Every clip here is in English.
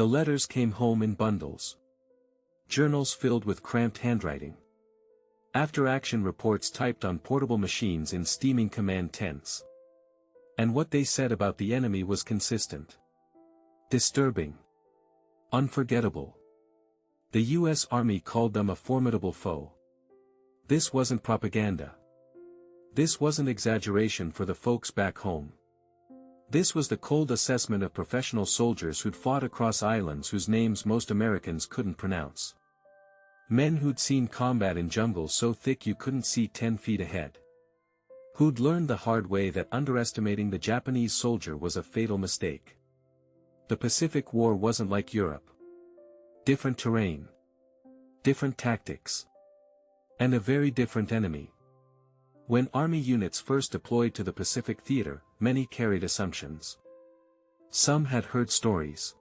The letters came home in bundles. Journals filled with cramped handwriting. After-action reports typed on portable machines in steaming command tents. And what they said about the enemy was consistent. Disturbing. Unforgettable. The U.S. Army called them a formidable foe. This wasn't propaganda. This wasn't exaggeration for the folks back home. This was the cold assessment of professional soldiers who'd fought across islands whose names most Americans couldn't pronounce. Men who'd seen combat in jungles so thick you couldn't see 10 feet ahead. Who'd learned the hard way that underestimating the Japanese soldier was a fatal mistake. The Pacific War wasn't like Europe. Different terrain. Different tactics. And a very different enemy. When Army units first deployed to the Pacific Theater, many carried assumptions. Some had heard stories.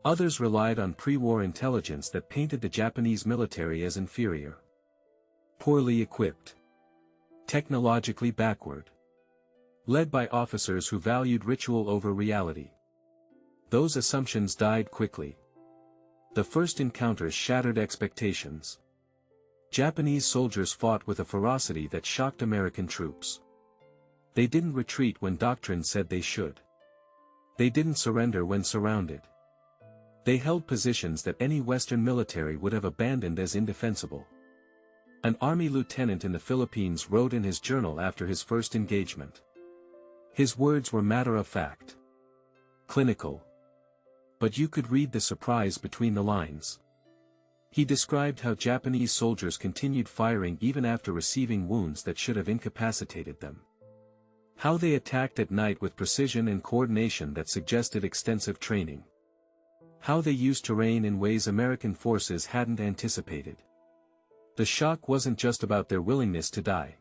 Others relied on pre-war intelligence that painted the Japanese military as inferior. Poorly equipped. Technologically backward. Led by officers who valued ritual over reality. Those assumptions died quickly. The first encounters shattered expectations. Japanese soldiers fought with a ferocity that shocked American troops. They didn't retreat when doctrine said they should. They didn't surrender when surrounded. They held positions that any Western military would have abandoned as indefensible. An Army lieutenant in the Philippines wrote in his journal after his first engagement. His words were matter-of-fact. Clinical. But you could read the surprise between the lines. He described how Japanese soldiers continued firing even after receiving wounds that should have incapacitated them. How they attacked at night with precision and coordination that suggested extensive training. How they used terrain in ways American forces hadn't anticipated. The shock wasn't just about their willingness to die.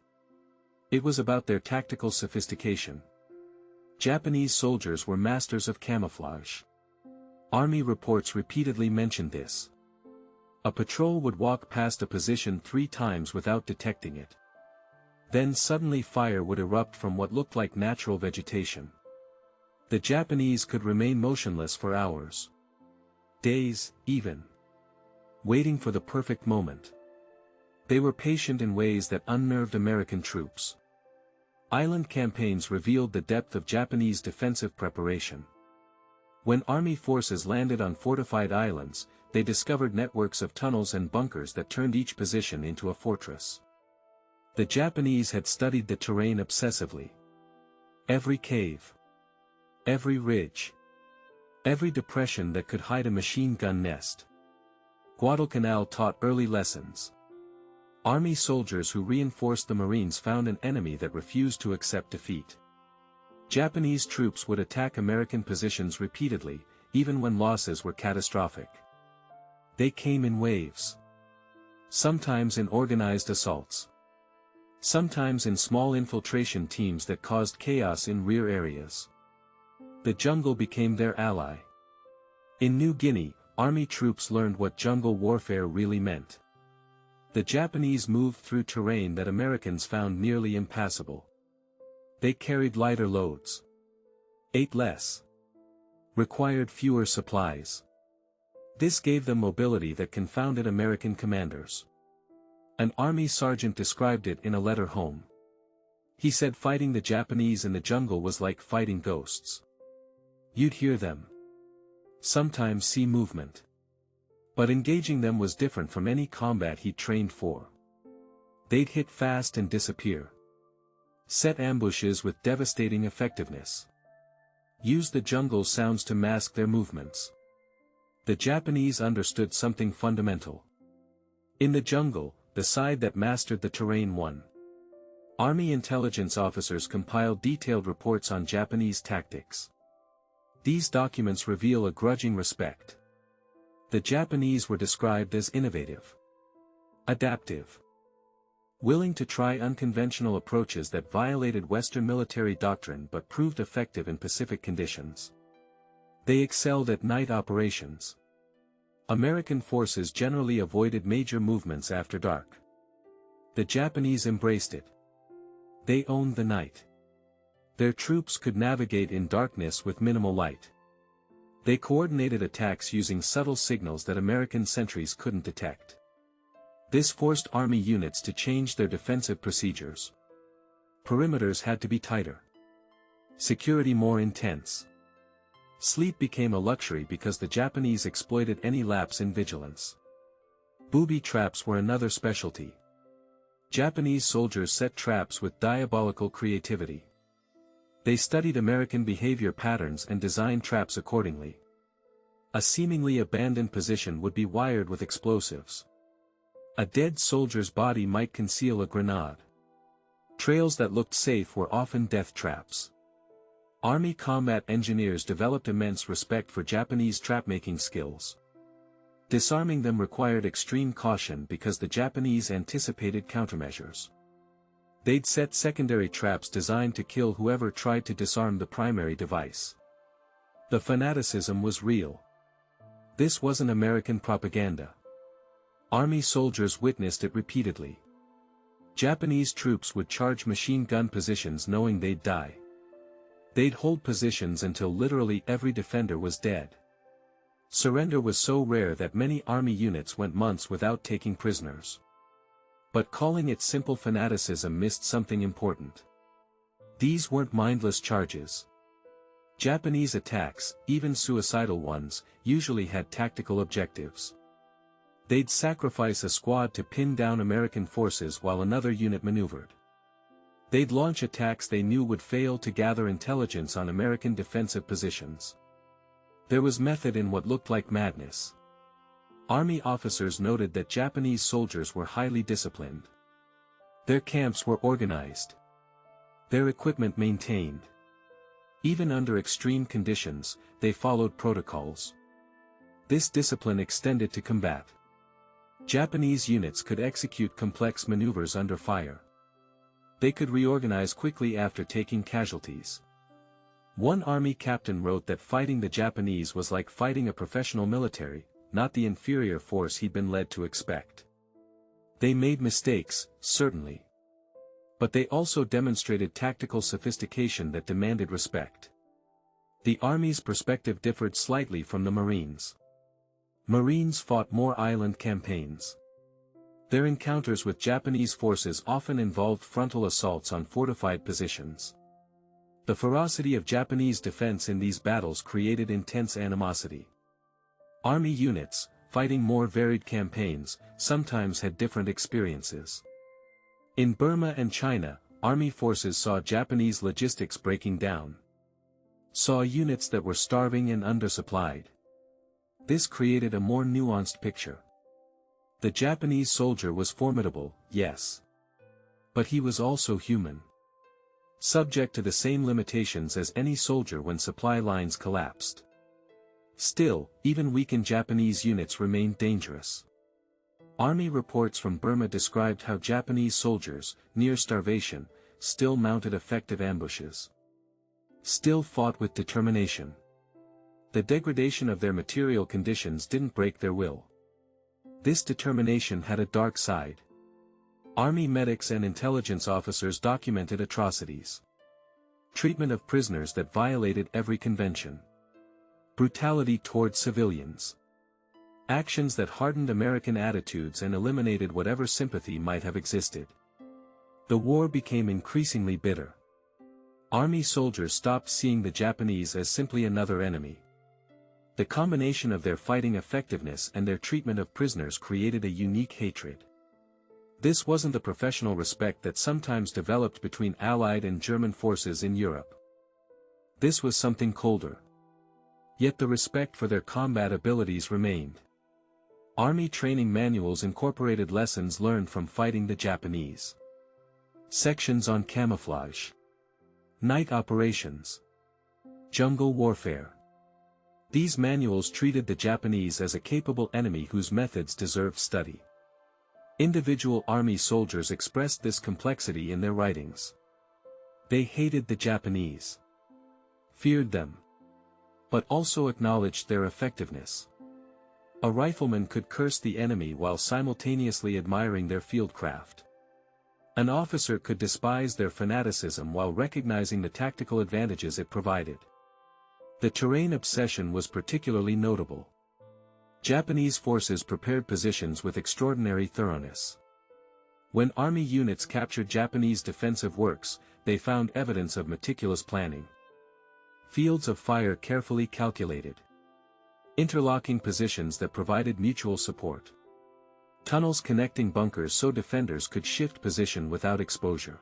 It was about their tactical sophistication. Japanese soldiers were masters of camouflage. Army reports repeatedly mentioned this. A patrol would walk past a position 3 times without detecting it. Then suddenly fire would erupt from what looked like natural vegetation. The Japanese could remain motionless for hours. Days, even. Waiting for the perfect moment. They were patient in ways that unnerved American troops. Island campaigns revealed the depth of Japanese defensive preparation. When Army forces landed on fortified islands, they discovered networks of tunnels and bunkers that turned each position into a fortress. The Japanese had studied the terrain obsessively. Every cave. Every ridge. Every depression that could hide a machine gun nest. Guadalcanal taught early lessons. Army soldiers who reinforced the Marines found an enemy that refused to accept defeat. Japanese troops would attack American positions repeatedly, even when losses were catastrophic. They came in waves. Sometimes in organized assaults. Sometimes in small infiltration teams that caused chaos in rear areas. The jungle became their ally. In New Guinea, Army troops learned what jungle warfare really meant. The Japanese moved through terrain that Americans found nearly impassable. They carried lighter loads. Ate less. Required fewer supplies. This gave them mobility that confounded American commanders. An Army sergeant described it in a letter home. He said fighting the Japanese in the jungle was like fighting ghosts. You'd hear them. Sometimes see movement. But engaging them was different from any combat he'd trained for. They'd hit fast and disappear. Set ambushes with devastating effectiveness. Use the jungle sounds to mask their movements. The Japanese understood something fundamental. In the jungle, the side that mastered the terrain won. Army intelligence officers compiled detailed reports on Japanese tactics. These documents reveal a grudging respect. The Japanese were described as innovative. Adaptive. Willing to try unconventional approaches that violated Western military doctrine but proved effective in Pacific conditions. They excelled at night operations. American forces generally avoided major movements after dark. The Japanese embraced it. They owned the night. Their troops could navigate in darkness with minimal light. They coordinated attacks using subtle signals that American sentries couldn't detect. This forced Army units to change their defensive procedures. Perimeters had to be tighter. Security more intense. Sleep became a luxury because the Japanese exploited any lapse in vigilance. Booby traps were another specialty. Japanese soldiers set traps with diabolical creativity. They studied American behavior patterns and designed traps accordingly. A seemingly abandoned position would be wired with explosives. A dead soldier's body might conceal a grenade. Trails that looked safe were often death traps. Army combat engineers developed immense respect for Japanese trap-making skills. Disarming them required extreme caution because the Japanese anticipated countermeasures. They'd set secondary traps designed to kill whoever tried to disarm the primary device. The fanaticism was real. This wasn't American propaganda. Army soldiers witnessed it repeatedly. Japanese troops would charge machine gun positions knowing they'd die. They'd hold positions until literally every defender was dead. Surrender was so rare that many Army units went months without taking prisoners. But calling it simple fanaticism missed something important. These weren't mindless charges. Japanese attacks, even suicidal ones, usually had tactical objectives. They'd sacrifice a squad to pin down American forces while another unit maneuvered. They'd launch attacks they knew would fail to gather intelligence on American defensive positions. There was method in what looked like madness. Army officers noted that Japanese soldiers were highly disciplined. Their camps were organized. Their equipment maintained. Even under extreme conditions, they followed protocols. This discipline extended to combat. Japanese units could execute complex maneuvers under fire. They could reorganize quickly after taking casualties. One army captain wrote that fighting the Japanese was like fighting a professional military, not the inferior force he'd been led to expect. They made mistakes, certainly. But they also demonstrated tactical sophistication that demanded respect. The Army's perspective differed slightly from the Marines. Marines fought more island campaigns. Their encounters with Japanese forces often involved frontal assaults on fortified positions. The ferocity of Japanese defense in these battles created intense animosity. Army units, fighting more varied campaigns, sometimes had different experiences. In Burma and China, Army forces saw Japanese logistics breaking down. Saw units that were starving and undersupplied. This created a more nuanced picture. The Japanese soldier was formidable, yes. But he was also human. Subject to the same limitations as any soldier when supply lines collapsed. Still, even weakened Japanese units remained dangerous. Army reports from Burma described how Japanese soldiers, near starvation, still mounted effective ambushes. Still fought with determination. The degradation of their material conditions didn't break their will. This determination had a dark side. Army medics and intelligence officers documented atrocities. Treatment of prisoners that violated every convention. Brutality toward civilians. Actions that hardened American attitudes and eliminated whatever sympathy might have existed. The war became increasingly bitter. Army soldiers stopped seeing the Japanese as simply another enemy. The combination of their fighting effectiveness and their treatment of prisoners created a unique hatred. This wasn't the professional respect that sometimes developed between Allied and German forces in Europe. This was something colder. Yet the respect for their combat abilities remained. Army training manuals incorporated lessons learned from fighting the Japanese. Sections on camouflage. Night operations. Jungle warfare. These manuals treated the Japanese as a capable enemy whose methods deserved study. Individual Army soldiers expressed this complexity in their writings. They hated the Japanese. Feared them. But also acknowledged their effectiveness. A rifleman could curse the enemy while simultaneously admiring their fieldcraft. An officer could despise their fanaticism while recognizing the tactical advantages it provided. The terrain obsession was particularly notable. Japanese forces prepared positions with extraordinary thoroughness. When army units captured Japanese defensive works, they found evidence of meticulous planning. Fields of fire carefully calculated. Interlocking positions that provided mutual support. Tunnels connecting bunkers so defenders could shift position without exposure.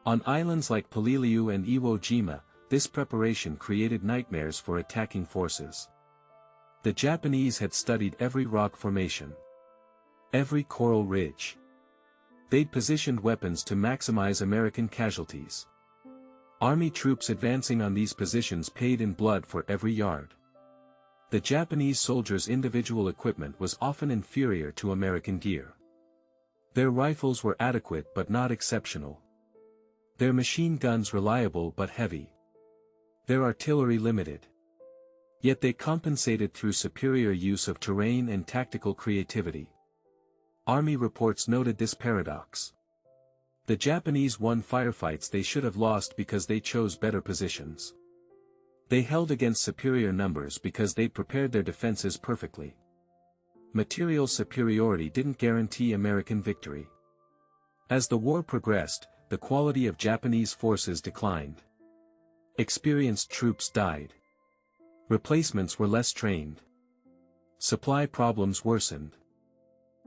On islands like Peleliu and Iwo Jima, this preparation created nightmares for attacking forces. The Japanese had studied every rock formation, every coral ridge. They'd positioned weapons to maximize American casualties. Army troops advancing on these positions paid in blood for every yard. The Japanese soldiers' individual equipment was often inferior to American gear. Their rifles were adequate but not exceptional. Their machine guns reliable but heavy. Their artillery limited. Yet they compensated through superior use of terrain and tactical creativity. Army reports noted this paradox. The Japanese won firefights they should have lost because they chose better positions. They held against superior numbers because they prepared their defenses perfectly. Material superiority didn't guarantee American victory. As the war progressed, the quality of Japanese forces declined. Experienced troops died. Replacements were less trained. Supply problems worsened.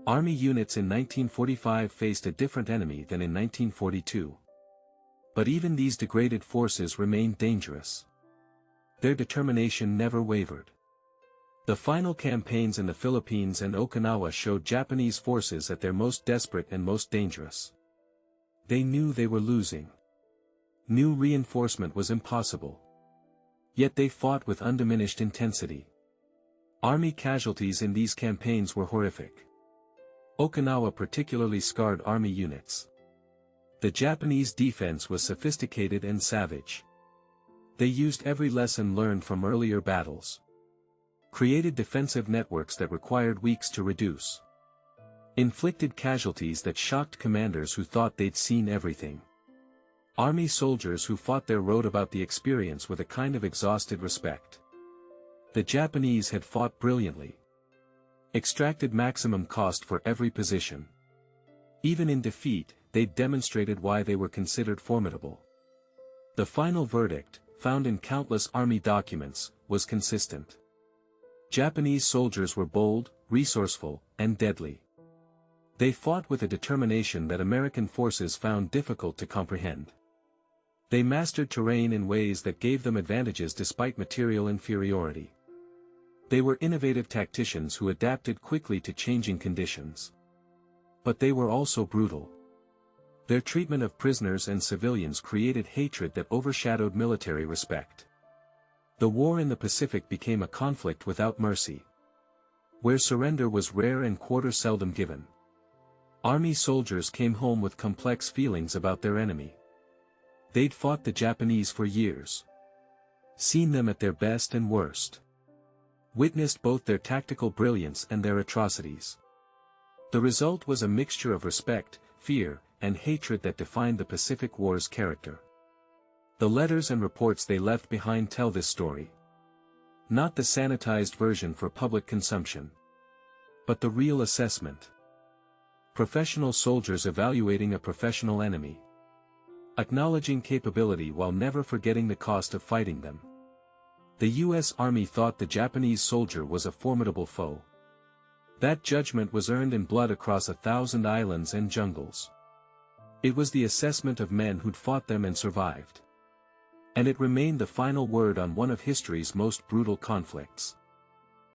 Army units in 1945 faced a different enemy than in 1942. But even these degraded forces remained dangerous. Their determination never wavered. The final campaigns in the Philippines and Okinawa showed Japanese forces at their most desperate and most dangerous. They knew they were losing. New reinforcement was impossible. Yet they fought with undiminished intensity. Army casualties in these campaigns were horrific. Okinawa particularly scarred army units. The Japanese defense was sophisticated and savage. They used every lesson learned from earlier battles. Created defensive networks that required weeks to reduce. Inflicted casualties that shocked commanders who thought they'd seen everything. Army soldiers who fought there wrote about the experience with a kind of exhausted respect. The Japanese had fought brilliantly. Extracted maximum cost for every position. Even in defeat, they demonstrated why they were considered formidable. The final verdict, found in countless army documents, was consistent. Japanese soldiers were bold, resourceful, and deadly. They fought with a determination that American forces found difficult to comprehend. They mastered terrain in ways that gave them advantages despite material inferiority. They were innovative tacticians who adapted quickly to changing conditions. But they were also brutal. Their treatment of prisoners and civilians created hatred that overshadowed military respect. The war in the Pacific became a conflict without mercy, where surrender was rare and quarter seldom given. Army soldiers came home with complex feelings about their enemy. They'd fought the Japanese for years. Seen them at their best and worst. Witnessed both their tactical brilliance and their atrocities. The result was a mixture of respect, fear, and hatred that defined the Pacific War's character. The letters and reports they left behind tell this story. Not the sanitized version for public consumption, but the real assessment. Professional soldiers evaluating a professional enemy. Acknowledging capability while never forgetting the cost of fighting them. The U.S. Army thought the Japanese soldier was a formidable foe. That judgment was earned in blood across 1,000 islands and jungles. It was the assessment of men who'd fought them and survived. And it remained the final word on one of history's most brutal conflicts.